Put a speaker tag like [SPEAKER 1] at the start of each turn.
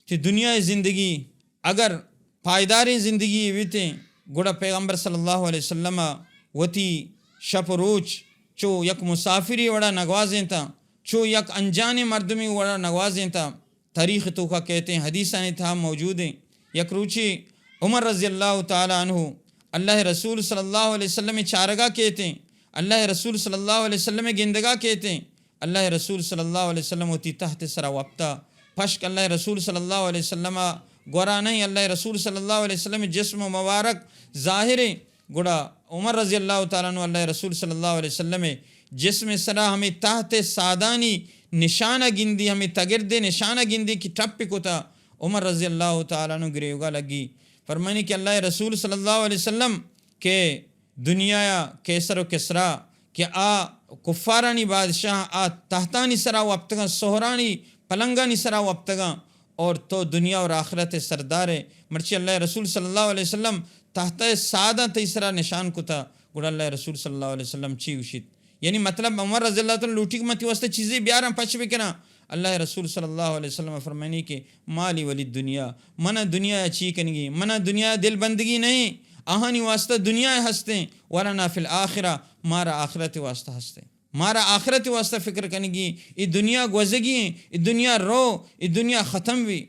[SPEAKER 1] کہ دنیا زندگی اگر پائیداری زندگی ویتے گوڑا پیغمبر صلی اللہ علیہ وسلم وتی شپ روچ چو یک مسافری وڑا نگوازیں تا چو یک انجان مردمی وڑا نگوازیں تا تاریخ تو کا کہتے ہیں، حدیثاں تھا موجود ہیں۔ یک روچی عمر رضی اللہ تعالیٰ عنہ اللہ رسول صلی اللہ علیہ وسلم چارگاہ کہتے ہیں، اللہ رسول صلی اللہ علیہ وسلم گندگاہ کہتے ہیں۔ اللہ رسول صلی اللہ علیہ وسلم ہوتی تحت سرا وقتا پشک اللہ رسول صلی اللہ علیہ وسلم گورا نہیں، اللہ رسول صلی اللہ علیہ وسلم جسم مبارک ظاہر گڑا عمر رضی اللہ تعالیٰ عنہ اللہ رسول صلی اللہ علیہ وسلم جسم سرا ہمیں تحت سادانی نشانہ گندی، ہمیں تگرد نشانہ گندی کی ٹپ کو تھا عمر رضی اللہ تعالیٰ عنہ گریوگا لگی فرمانی کہ اللہ رسول صلی اللہ علیہ وسلم کہ دنیا کیسر و کسرا کہ آ کفارانی بادشاہ آ تحتانی سرا وقتگا سہرانی پلنگانی سرا وقتگا اور تو دنیا اور آخرت سردار مرچی اللہ رسول صلی اللہ علیہ وسلم تحت سادہ تیسرا نشان کو تھا گوڑا اللہ رسول صلی اللہ علیہ وسلم چی وشید، یعنی مطلب عمر رضی اللہ تعالیٰ لوٹی متی واسطے چیزیں بیارا پچ بکنا۔ اللہ رسول صلی اللہ علیہ وسلم فرمانی کہ مالی ولی دنیا، منا دنیا چی کنگی، منا دنیا دل بندگی نہیں، آہانی واسطہ دنیا ہستے ورنہ فی الآخرہ مارا آخرت واسطہ ہستے، مارا آخرت واسطہ فکر کنگی۔ ای دنیا گوزگی، ای دنیا رو، ای دنیا ختم بھی۔